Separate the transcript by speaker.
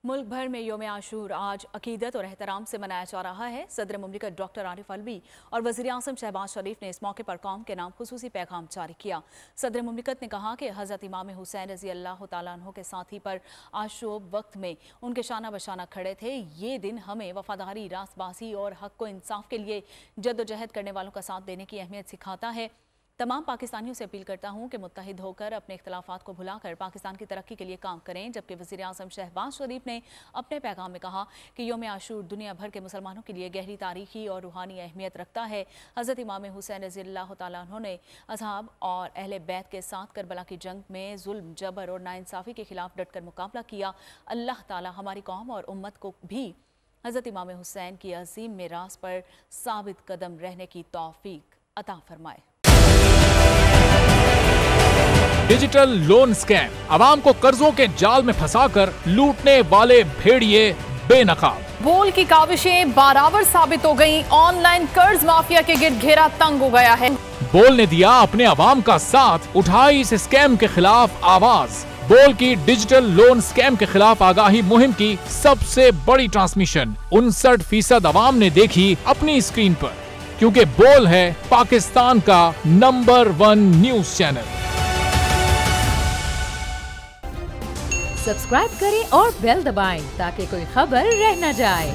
Speaker 1: मुल्क भर में योम आशूर आज अकीदत और एहतराम से मनाया जा रहा है। सदर मुमलिकत डॉक्टर आरिफ अलवी और वज़ीर आज़म शहबाज शरीफ ने इस मौके पर कौम के नाम खुसूसी पैगाम जारी किया। सदर मुमलिकत ने कहा कि हज़रत इमाम हुसैन रज़ी अल्लाह तआला अन्हु के साथी पर आशूब वक्त में उनके शाना बशाना खड़े थे। ये दिन हमें वफादारी, रास्तबाजी और हक़ व इंसाफ के लिए जद्दोजहद करने वालों का साथ देने की अहमियत सिखाता है। तमाम पाकिस्तानियों से अपील करता हूँ कि मुत्तहिद होकर अपने इख्तलाफात को भुलाकर पाकिस्तान की तरक्की के लिए काम करें। जबकि वज़ीर आज़म शहबाज शरीफ ने अपने पैगाम में कहा कि योम आशूर दुनिया भर के मुसलमानों के लिए गहरी तारीखी और रूहानी अहमियत रखता है। हज़रत इमाम हुसैन रज़ी अल्लाह तआला अन्हु ने असहाब और अहले बैत के साथ करबला की जंग में जुल्म, जबर और नाइंसाफ़ी के खिलाफ डटकर मुकाबला किया। अल्लाह ताला हमारी कौम और उम्मत को भी हज़रत इमाम हुसैन की अज़ीम मिरास पर साबित कदम रहने की तौफीक अता फरमाए।
Speaker 2: डिजिटल लोन स्कैम, आवाम को कर्जों के जाल में फंसाकर लूटने वाले भेड़िए बेनकाब।
Speaker 3: बोल की काविशें बारावर साबित हो गईं। ऑनलाइन कर्ज माफिया के गिर्द घेरा तंग हो गया है।
Speaker 2: बोल ने दिया अपने आवाम का साथ, उठाई इस स्कैम के खिलाफ आवाज। बोल की डिजिटल लोन स्कैम के खिलाफ आगाही मुहिम की सबसे बड़ी ट्रांसमिशन 59% आवाम ने देखी अपनी स्क्रीन पर, क्योंकि बोल है पाकिस्तान का नंबर 1 न्यूज चैनल।
Speaker 4: सब्सक्राइब करें और बेल दबाएं ताकि कोई खबर रह न जाए।